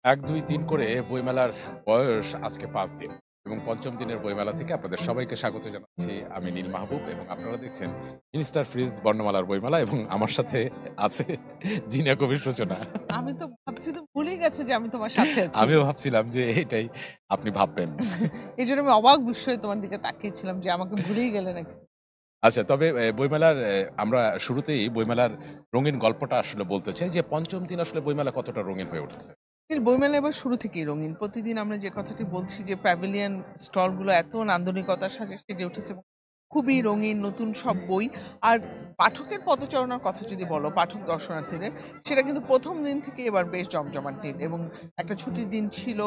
১, ২, ৩ করে বইমেলার বয়স আজকে ৫ দিন এবং পঞ্চম দিনের বইমেলা থেকে আপনাদের সবাইকে স্বাগত জানাচ্ছি। আমি নীল মাহবুব এবং আপনারা দেখছেন ইনস্টার ফ্রিজ বর্ণমালার বইমেলা এবং আমার সাথে আছে জিনিয়া কবির সূচনা। আমি তো ভাবছি তুমি ভুলেই গেছো যে আমি তোমার সাথে আছি। আমিও ভাবছিলাম যে এটাই আপনি ভাববেন। এইজন্য আমি অবাক বিস্ময়ে তোমার দিকে তাকিয়েছিলাম যে আমাকে ভুলেই গেলে নাকি। আচ্ছা, তবে বইমেলার আমরা শুরুতেই বইমেলার রঙিন গল্পটা আসলে বলতে চাই যে পঞ্চম দিন আসলে বইমেলা কতটা রঙিন হয়ে উঠেছে। বইমেলা এবার শুরু থেকেই রঙিন। প্রতিদিন আমরা যে কথাটি বলছি যে প্যাভিলিয়ন স্টলগুলো এত নান্দনিকতার সাথে সেজে উঠেছে এবং খুবই রঙিন নতুন সব বই। আর পাঠকের পদচারণার কথা যদি বলো, পাঠক দর্শনার্থীদের, সেটা কিন্তু প্রথম দিন থেকে এবার বেশ জমজমাট দিন এবং একটা ছুটির দিন ছিল।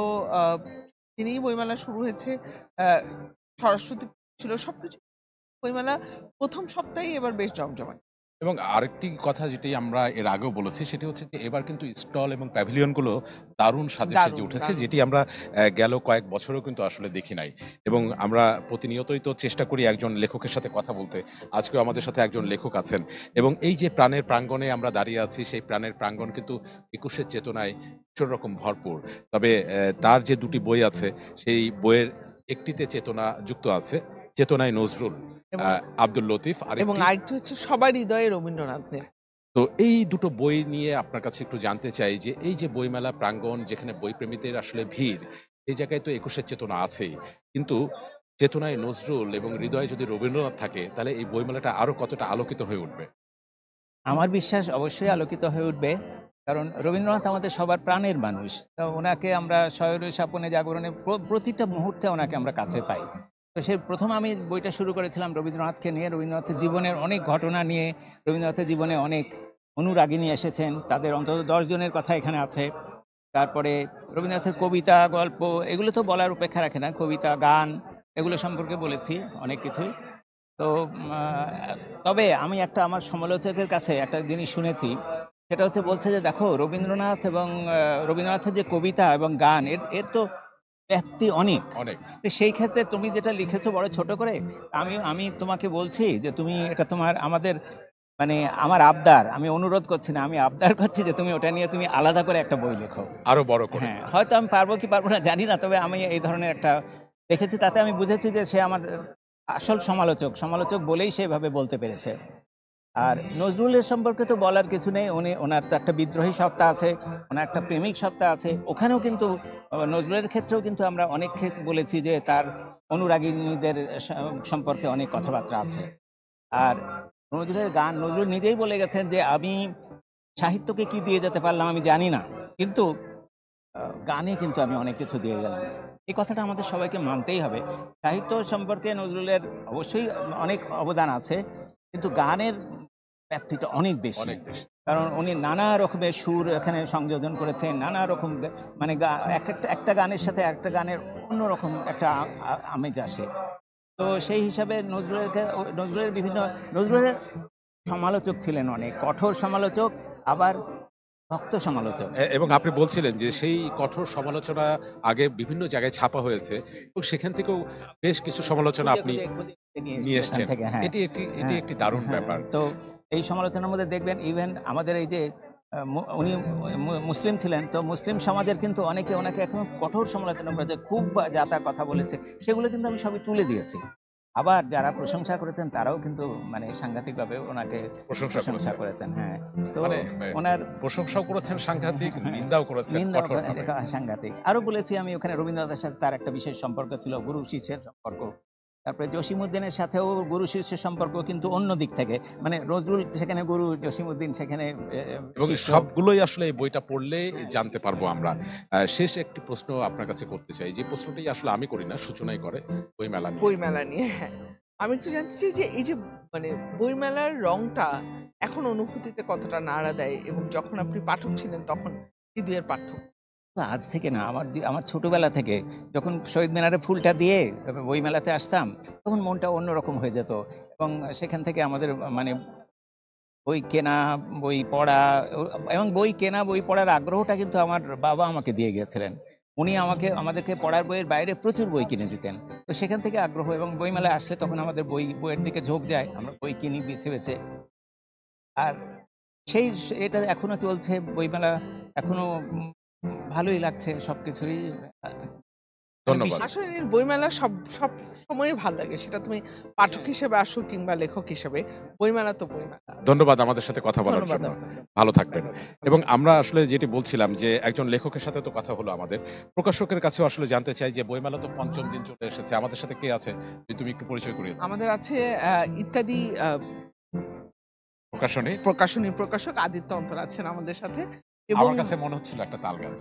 দিনেই বইমেলা শুরু হয়েছে। আ সরস্বতী ছিল সবকিছু। বইমেলা প্রথম সপ্তাহেই এবার বেশ জমজমাট। এবং আরেকটি কথা যেটি আমরা এর আগেও বলেছি সেটি হচ্ছে যে এবার কিন্তু স্টল এবং প্যাভিলিয়নগুলো দারুণ সাজে সেজে দারুণ, উঠেছে, দারুণ। যেটি আমরা গেল কয়েক বছরেও কিন্তু আসলে দেখি নাই। এবং আমরা প্রতিনিয়তই তো চেষ্টা করি একজন লেখকের সাথে কথা বলতে। আজকেও আমাদের সাথে একজন লেখক আছেন এবং এই যে প্রাণের প্রাঙ্গণে আমরা দাঁড়িয়ে আছি, সেই প্রাণের প্রাঙ্গণ কিন্তু একুশের চেতনায় ভীষণ রকম ভরপুর। তবে তার যে দুটি বই আছে সেই বইয়ের একটিতে চেতনা যুক্ত আছে, চেতনায় নজরুল, এবং আব্দুল লতিফ, এবং আরেকটি। আরেকটি হচ্ছে সবার হৃদয়ে রবীন্দ্রনাথের। তো এই দুটো বই নিয়ে আপনার কাছে একটু জানতে চাই যে এই যে বইমেলা প্রাঙ্গণ যেখানে বইপ্রেমীদের আসলে ভিড়, এই জায়গায় তো একুশের চেতনা আছেই, কিন্তু চেতনায় নজরুল এবং হৃদয়ে যদি রবীন্দ্রনাথ থাকে তাহলে এই বইমেলাটা আরো কতটা আলোকিত হয়ে উঠবে। আমার বিশ্বাস অবশ্যই আলোকিত হয়ে উঠবে। কারণ রবীন্দ্রনাথ আমাদের সবার প্রাণের মানুষ। তো ওনাকে আমরা শয়রে স্বপনে জাগরণে প্রতিটা মুহূর্তে ওনাকে আমরা কাছে পাই। তো সে প্রথম আমি বইটা শুরু করেছিলাম রবীন্দ্রনাথকে নিয়ে, রবীন্দ্রনাথের জীবনের অনেক ঘটনা নিয়ে। রবীন্দ্রনাথের জীবনে অনেক অনুরাগিনী এসেছেন, তাদের অন্তত ১০ জনের কথা এখানে আছে। তারপরে রবীন্দ্রনাথের কবিতা, গল্প এগুলো তো বলার অপেক্ষা রাখে না। কবিতা, গান এগুলো সম্পর্কে বলেছি অনেক কিছু। তো তবে আমি একটা আমার সমালোচকের কাছে একটা জিনিস শুনেছি, সেটা হচ্ছে বলছে যে দেখো রবীন্দ্রনাথ এবং রবীন্দ্রনাথের যে কবিতা এবং গান এর এর তো ব্যাপ্তি অনেক। অনেক। তো সেই ক্ষেত্রে তুমি যেটা লিখেছো বড় ছোট করে, আমি আমি তোমাকে বলছি যে তুমি এটা তোমার আমাদের মানে আমার আবদার, আমি অনুরোধ করছি না, আমি আবদার করছি যে তুমি ওটা নিয়ে তুমি আলাদা করে একটা বই লেখো। আরো বড় করে। হ্যাঁ, হয়তো আমি পারবো কি পারবো না জানি না, তবে আমি এই ধরনের একটা দেখেছি, তাতে আমি বুঝেছি যে সে আমার আসল সমালোচক, সমালোচক বলেই সেভাবে বলতে পেরেছে। আর নজরুলের সম্পর্কে তো বলার কিছু নেই, ওনার তো একটা বিদ্রোহী সত্তা আছে, ওনার একটা প্রেমিক সত্তা আছে। ওখানেও কিন্তু নজরুলের ক্ষেত্রেও কিন্তু আমরা অনেক ক্ষেত্রে বলেছি যে তার অনুরাগিনীদের সম্পর্কে অনেক কথাবার্তা আছে। আর নজরুলের গান, নজরুল নিজেই বলে গেছেন যে আমি সাহিত্যকে কি দিয়ে যেতে পারলাম আমি জানি না, কিন্তু গানে কিন্তু আমি অনেক কিছু দিয়ে গেলাম। এই কথাটা আমাদের সবাইকে মানতেই হবে। সাহিত্য সম্পর্কে নজরুলের অবশ্যই অনেক অবদান আছে, কিন্তু গানের ব্যাপ্তিটা অনেক বেশি। অনেক বেশি। কারণ উনি নানা রকমের সুর এখানে সংযোজন করেছেন, নানা রকম মানে একটা গানের সাথে একটা গানের অন্যরকম একটা আমেজ আসে। তো সেই হিসাবে নজরুলের বিভিন্ন নজরুলের সমালোচক ছিলেন, অনেক কঠোর সমালোচক, আবার ভক্ত সমালোচক। এবং আপনি বলছিলেন যে সেই কঠোর সমালোচনা আগে বিভিন্ন জায়গায় ছাপা হয়েছে এবং সেখান থেকেও বেশ কিছু সমালোচনা খুঁজে আপনি খুঁজে নিয়ে নিয়ে এসেছি ওখান এসছেন। থেকে। হ্যাঁ, এটি হ্যাঁ, একটি দারুণ হ্যাঁ। ব্যাপার। তো এই সমালোচনার মধ্যে দেখবেন ইভেন আমাদের এই যে উনি মুসলিম ছিলেন, তো মুসলিম সমাজের কিন্তু অনেকে ওনাকে এখন কঠোর সমালোচনা করেছে, খুব যা তা কথা বলেছে, সেগুলো কিন্তু আমি সবই তুলে দিয়েছি। আবার যারা প্রশংসা করেছেন তারাও কিন্তু মানে সাংঘাতিকভাবে ওনাকে প্রশংসা প্রশংসা করেছেন। করেছেন। হ্যাঁ, তো মানে ওনার প্রশংসাও করেছেন সাংঘাতিক, নিন্দাও করেছেন নিন্দাও কঠোরভাবে। সাংঘাতিক। আরো বলেছি আমি ওখানে রবীন্দ্রনাথের সাথে তার একটা বিশেষ সম্পর্ক ছিল, গুরু শিষ্যের সম্পর্ক। তারপরে জসীমউদ্দিনের সাথেও গুরু শিষ্যের সম্পর্ক কিন্তু অন্য দিক থেকে। মানে নজরুল সেখানে গুরু, জসীমউদ্দিন সেখানে এবং শিষ্য। সবগুলোই আসলে এই বইটা পড়লে জানতে পারবো আমরা। শেষ একটি প্রশ্ন আপনার কাছে করতে চাই। যে প্রশ্নটি আসলে আমি করি না, সূচনাই করে বইমেলা নিয়ে। বইমেলা নিয়ে, হ্যাঁ। আমি একটু জানতে চাই যে এই যে মানে বইমেলার রংটা এখন অনুভূতিতে কতটা নাড়া দেয় এবং যখন আপনি পাঠক ছিলেন তখন এই দুইয়ের পার্থক্য? আজ থেকে না, আমার ছোটবেলা থেকে যখন শহীদ মিনারে ফুলটা দিয়ে বইমেলাতে আসতাম, তখন মনটা অন্যরকম হয়ে যেত। এবং সেখান থেকে আমাদের মানে বই কেনা, বই পড়া এবং বই কেনা, বই পড়ার আগ্রহটা কিন্তু আমার বাবা আমাকে দিয়ে গিয়েছিলেন। উনি আমাদেরকে পড়ার বইয়ের বাইরে প্রচুর বই কিনে দিতেন। তো সেখান থেকে আগ্রহ, এবং বইমেলায় আসলে তখন আমাদের বইয়ের দিকে ঝোঁক যায়, আমরা বই কিনি বেছে বেছে। আর এটা এখনো চলছে বইমেলা, এখনো ভালোই লাগছে সবকিছুই। ধন্যবাদ। আসলে নীল, বইমেলা সব সব সময় ভালো লাগে, সেটা তুমি পাঠক হিসেবে আসো কিংবা লেখক হিসেবে, বইমেলা তো বইমেলা। ধন্যবাদ আমাদের সাথে কথা বলার ধন্যবাদ জন্য। আপনাকে। ভালো থাকবেন। এবং আমরা আসলে যেটি বলছিলাম যে একজন লেখকের সাথে তো কথা হলো আমাদের। প্রকাশকের কাছেও আসলে জানতে চাই যে বইমেলা তো ৫ম দিন চলে এসেছে। আমাদের সাথে কে আছে? যদি তুমি একটু পরিচয় করিয়ে দাও। আমাদের আছে ইত্যাদি প্রকাশনী। প্রকাশনীর প্রকাশক আদিত্য অন্তর আছেন আমাদের সাথে, এবং আমার কাছে মনে হচ্ছিল একটা তাল গাছ।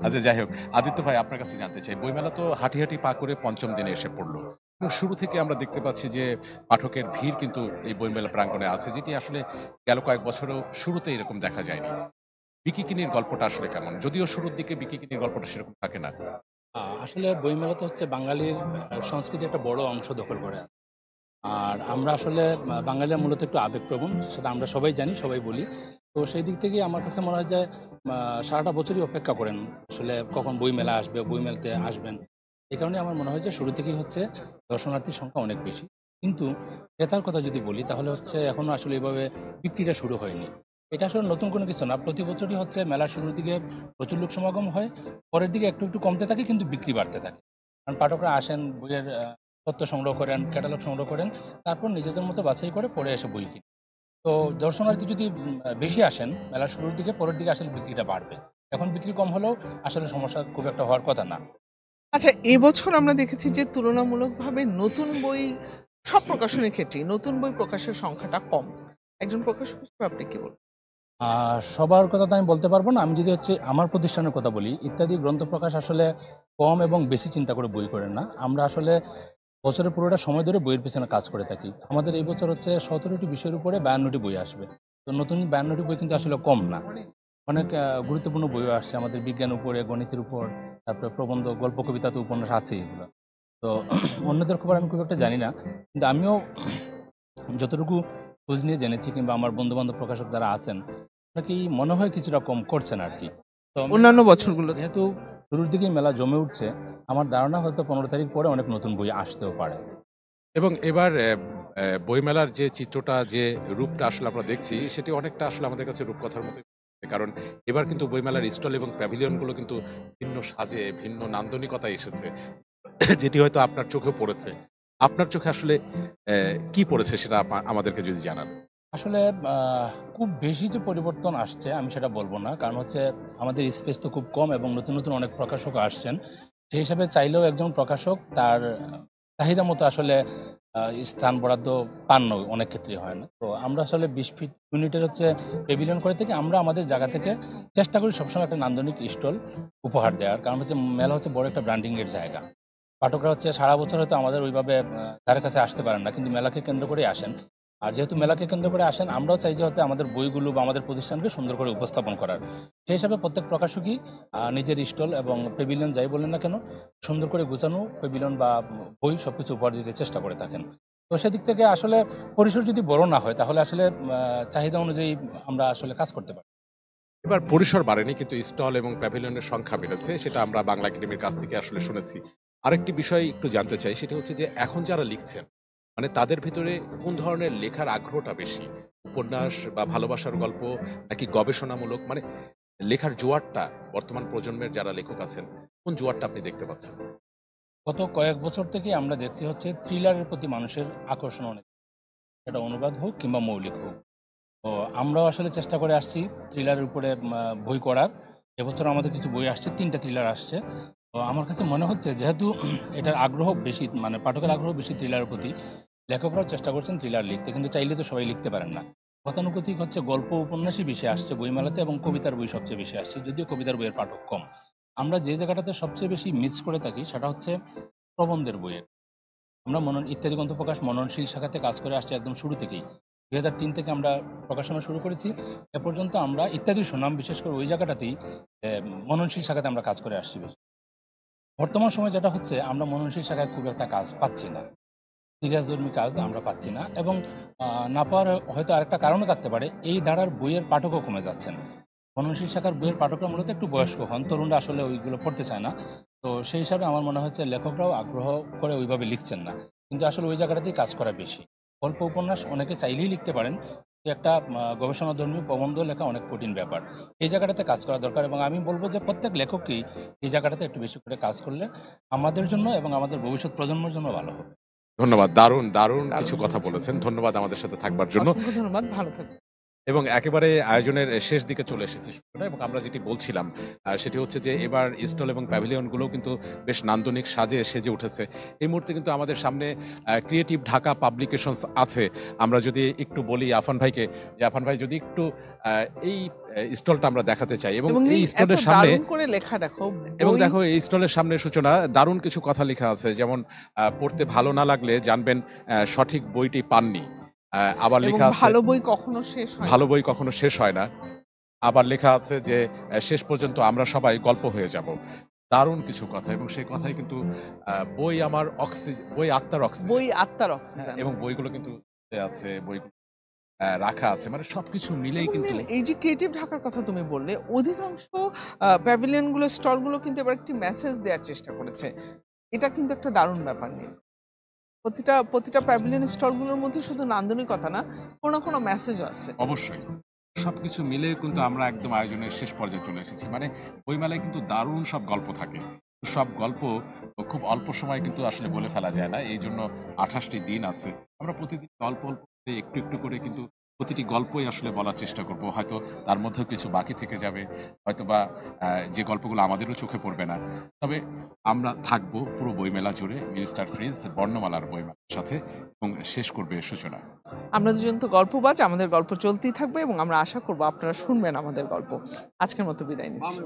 আচ্ছা যাই হোক, আদিত্য ভাই আপনার কাছে জানতে চাই, বইমেলা তো হাঁটি, হাঁটি পা করে ৫ম দিনে এসে পড়ল। এবং শুরু থেকে আমরা দেখতে পাচ্ছি যে পাঠকের ভিড় কিন্তু এই বইমেলা প্রাঙ্গণে আছে, যেটি আসলে গেল কয়েক বছরেও শুরুতে এরকম দেখা যায়নি। বিকিকিনির গল্পটা আসলে কেমন? যদিও শুরুর দিকে বিকিকিনির গল্পটা সেরকম থাকে না। আসলে বইমেলা তো হচ্ছে বাঙালির সংস্কৃতির একটা বড় অংশ দখল করে আছে। আর আমরা আসলে বাঙালিরা মূলত একটু আবেগপ্রবণ, সেটা আমরা সবাই জানি, সবাই বলি। তো সেই দিক থেকে আমার কাছে মনে হয় যে সারাটা বছরই অপেক্ষা করেন আসলে কখন বইমেলা আসবে, বইমেলাতে আসবেন। এই কারণে আমার মনে হয় যে শুরু থেকেই হচ্ছে দর্শনার্থীর সংখ্যা অনেক বেশি। কিন্তু ক্রেতার কথা যদি বলি তাহলে হচ্ছে এখনো আসলে এভাবে বিক্রিটা শুরু হয়নি। এটা আসলে নতুন কোনো কিছু না। প্রতি বছরই হচ্ছে মেলার শুরুর দিকে প্রচুর লোক সমাগম হয়। পরের দিকে একটু, একটু কমতে থাকে কিন্তু বিক্রি বাড়তে থাকে। কারণ পাঠকরা আসেন, বইয়ের তথ্য সংগ্রহ করেন, ক্যাটালগ সংগ্রহ করেন, তারপর নিজেদের মতো বাছাই করে পরে এসে বই কিনে। তো দর্শনার্থী যদি বেশি আসেন মেলার শুরুর দিকে, পরের দিকে আসলে বিক্রিটা বাড়বে। এখন বিক্রি কম হলেও আসলে সমস্যা খুব একটা হওয়ার কথা না। আচ্ছা, এবছর আমরা দেখেছি যে তুলনামূলকভাবে নতুন বই, সব প্রকাশনের ক্ষেত্রেই নতুন বই প্রকাশের সংখ্যাটা কম। একজন প্রকাশক হিসেবে আপনি কি বলবেন? সবার কথা তো আমি বলতে পারবো না। আমি যদি হচ্ছে আমার প্রতিষ্ঠানের কথা বলি, ইত্যাদি গ্রন্থ প্রকাশ আসলে কম এবং বেশি চিন্তা করে বই করেন না। আমরা আসলে বছরের পুরোটা সময় ধরে বইয়ের পেছনে কাজ করে থাকি। আমাদের এই বছর হচ্ছে ১৭টি বিষয়ের উপরে ৫২টি বই আসবে। তো নতুন ৫২টি বই কিন্তু আসলে কম না। অনেক গুরুত্বপূর্ণ বইও আসছে আমাদের, বিজ্ঞান উপরে, গণিতের উপর, তারপরে প্রবন্ধ, গল্প, কবিতা তো উপন্যাস আছেই এগুলো। তো অন্যদের খবর আমি খুব একটা জানি না। কিন্তু আমিও যতটুকু খোঁজ নিয়ে জেনেছি কিংবা আমার বন্ধু-বান্ধব প্রকাশক যারা আছেন, অনেকেই মনে হয় কিছুটা কম করছেন আরকি। তো অন্যান্য বছরগুলোতে যেহেতু শুরুর দিকেই মেলা জমে উঠছে, আমার ধারণা হয়তো ১৫ তারিখ পরে অনেক নতুন বই আসতেও পারে। এবং এবার বইমেলার যে চিত্রটা, যে রূপটা আসলে আমরা দেখছি, সেটি অনেকটা আসলে আমাদের কাছে রূপকথার মতোই। কারণ এবার কিন্তু বইমেলার স্টল এবং প্যাভিলিয়ন গুলো কিন্তু ভিন্ন সাজে, ভিন্ন নান্দনিকতায় এসেছে। যেটি হয়তো আপনার চোখেও পড়েছে। আপনার চোখে আসলে কি পড়েছে সেটা আমাদেরকে যদি জানান। আসলে খুব বেশি যে পরিবর্তন আসছে আমি সেটা বলব না। কারণ হচ্ছে আমাদের স্পেস তো খুব কম এবং নতুন, নতুন অনেক প্রকাশকও আসছেন। সেই হিসাবে চাইলেও একজন প্রকাশক তার চাহিদা মতো আসলে আ স্থান বরাদ্দ পান না, অনেক ক্ষেত্রেই হয় না। তো আমরা আসলে ২০ ফিট ইউনিটের হচ্ছে প্যাভিলিয়ন করে থেকে আমরা আমাদের জায়গা থেকে চেষ্টা করি সবসময় একটা নান্দনিক স্টল উপহার দেওয়ার। কারণ হচ্ছে মেলা হচ্ছে বড় একটা ব্র্যান্ডিং এর জায়গা। পাঠকরা হচ্ছে সারা বছর হয়তো আমাদের ওইভাবে ধারে কাছে আসতে পারেন না। কিন্তু মেলাকে কেন্দ্র করেই আসেন। আর যেহেতু মেলাকে কেন্দ্র করে আসেন, আমরাও চাই যে হচ্ছে আমাদের বইগুলো বা আমাদের প্রতিষ্ঠানকে সুন্দর করে উপস্থাপন করার। সেই হিসাবে প্রত্যেক প্রকাশকই নিজের স্টল এবং প্যাভিলিয়ন যাই বলেন না কেন, সুন্দর করে গুছানো প্যাভিলিয়ন বা বই সবকিছু উপহার দিতে চেষ্টা করে থাকেন। তো সেদিক থেকে আসলে পরিসর যদি বড় না হয় তাহলে আসলে চাহিদা অনুযায়ী আমরা আসলে কাজ করতে পারি। এবার পরিসর বাড়েনি কিন্তু স্টল এবং প্যাভিলিয়নের সংখ্যা বেড়েছে। সেটা আমরা বাংলা একাডেমির কাছ থেকে আসলে শুনেছি। আরেকটি বিষয় একটু জানতে চাই, সেটা হচ্ছে যে এখন যারা লিখছেন, মানে তাদের ভিতরে কোন ধরনের লেখার আগ্রহটা বেশি? উপন্যাস বা ভালোবাসার গল্প, নাকি গবেষণামূলক, মানে লেখার জোয়ারটা বর্তমান প্রজন্মের যারা লেখক আছেন, কোন জোয়ারটা আপনি দেখতে পাচ্ছেন? গত কয়েক বছর থেকেই আমরা দেখছি হচ্ছে থ্রিলারের প্রতি মানুষের আকর্ষণ অনেক। এটা অনুবাদ হোক কিংবা মৌলিক হোক। তো আমরাও আসলে চেষ্টা করে আসছি থ্রিলারের উপরে বই করার। এবছর আমাদের কিছু বই আসছে, ৩ টা থ্রিলার আসছে। তো আমার কাছে মনে হচ্ছে যেহেতু এটার আগ্রহ বেশি, মানে পাঠকের আগ্রহ বেশি থ্রিলারের প্রতি, লেখকরাও চেষ্টা করছেন থ্রিলার লিখতে। কিন্তু চাইলে তো সবাই লিখতে পারেন না। গতানুগতিক হচ্ছে গল্প উপন্যাসই বেশি আসছে বইমেলাতে এবং কবিতার বই সবচেয়ে বেশি আসছে। যদিও কবিতার বইয়ের পাঠক কম। আমরা যে জায়গাটাতে সবচেয়ে বেশি মিস করে থাকি সেটা হচ্ছে প্রবন্ধের বইয়ের। আমরা ইত্যাদি গ্রন্থ প্রকাশ মননশীল শাখাতে কাজ করে আসছি একদম শুরু থেকেই। ২০০৩ থেকে আমরা প্রকাশনা শুরু করেছি। এ পর্যন্ত আমরা ইত্যাদির সুনাম বিশেষ করে ওই জায়গাটাতেই মননশীল শাখাতে আমরা কাজ করে আসছি বেশি। বর্তমান সময়ে যেটা হচ্ছে আমরা মননশীল শাখায় খুব একটা কাজ পাচ্ছি না। সিরিয়াসধর্মী কাজ আমরা পাচ্ছি না এবং না পাওয়ার হয়তো আরেকটা কারণও থাকতে পারে। এই ধারার বইয়ের পাঠকও কমে যাচ্ছেন। মননশীল শাখার বইয়ের পাঠকরা মূলত একটু বয়স্ক হন, তরুণরা আসলে ওইগুলো পড়তে চায় না। তো সেই হিসাবে আমার মনে হচ্ছে লেখকরাও আগ্রহ করে ওইভাবে লিখছেন না। কিন্তু আসলে ওই জায়গাটাতেই কাজ করা বেশি। গল্প উপন্যাস অনেকে চাইলেই লিখতে পারেন, একটা গবেষণাধর্মী প্রবন্ধ লেখা অনেক কঠিন ব্যাপার। এই জায়গাটাতে কাজ করা দরকার এবং আমি বলবো যে প্রত্যেক লেখককেই এই জায়গাটাতে একটু বেশি করে কাজ করলে আমাদের জন্য এবং আমাদের ভবিষ্যৎ প্রজন্মের জন্য ভালো হবে। ধন্যবাদ, দারুণ দারুণ দারুণ কিছু কথা বলেছেন। বলেছেন। ধন্যবাদ আমাদের সাথে থাকবার জন্য। অসংখ্য ধন্যবাদ, ভালো থাকবেন। এবং একেবারে আয়োজনের শেষ দিকে চলে এসেছি এবং আমরা যেটি বলছিলাম সেটি হচ্ছে যে এবার স্টল এবং প্যাভিলিয়নগুলো কিন্তু বেশ নান্দনিক সাজে সেজে উঠেছে। এই মুহূর্তে কিন্তু আমাদের সামনে ক্রিয়েটিভ ঢাকা পাবলিকেশনস আছে। আমরা যদি একটু বলি আফান ভাইকে, যে আফান ভাই যদি একটু এই স্টলটা আমরা দেখাতে চাই এবং এই এত স্টলের সামনে দারুণ করে লেখা দেখো, এবং বই- দেখো এই স্টলের সামনে সূচনা দারুণ কিছু কথা লেখা আছে, যেমন পড়তে ভালো না লাগলে জানবেন সঠিক বইটি পাননি। আবার এবং লেখা আছে ভালো বই কখনো শেষ হয় না। ভালো বই কখনো শেষ হয় না। আবার লেখা আছে যে শেষ পর্যন্ত আমরা সবাই গল্প হয়ে যাব। দারুণ কিছু কথা এবং সেই কথাই কিন্তু বই আমার বই আত্মার অক্সিজেন। বই আত্মার অক্সিজেন। এবং বইগুলো কিন্তু আছে, বইগুলো রাখা আছে, মানে সবকিছু মিলেই এবং কিন্তু নীল, এই যে ক্রিয়েটিভ ঢাকার কথা তুমি বললে, অধিকাংশ প্যাভিলিয়ন গুলো, স্টল গুলো কিন্তু এবার একটি মেসেজ দেওয়ার চেষ্টা করেছে। এটা কিন্তু একটা দারুণ ব্যাপার নিয়ে। প্রতিটা প্যাভিলিয়ন স্টল গুলোর মধ্যে শুধু নান্দনিকতা না, কোনো কোনো মেসেজ আছে। অবশ্যই সবকিছু মিলে কিন্তু আমরা একদম আয়োজনের শেষ পর্যায়ে চলে এসেছি। মানে বইমেলায় কিন্তু দারুণ সব গল্প থাকে, সব গল্প খুব অল্প সময় কিন্তু আসলে বলে ফেলা যায় না। এই জন্য 28টি দিন আছে। আমরা প্রতিদিন অল্প অল্প করে একটু একটু করে কিন্তু প্রতিটি গল্পই আসলে বলার চেষ্টা করব। হয়তো তার মধ্যেও কিছু বাকি থেকে যাবে, হয়তো বা যে গল্পগুলো আমাদেরও চোখে পড়বে না। তবে আমরা থাকবো পুরো বইমেলা জুড়ে মিনিস্টার ফ্রিজ বর্ণমালার বইমেলার সাথে এবং শেষ করবে সূচনা। আমরা দুজন তো গল্পবাজ, আমাদের গল্প চলতেই থাকবে এবং আমরা আশা করবো আপনারা শুনবেন আমাদের গল্প। আজকের মতো বিদায় নিচ্ছি।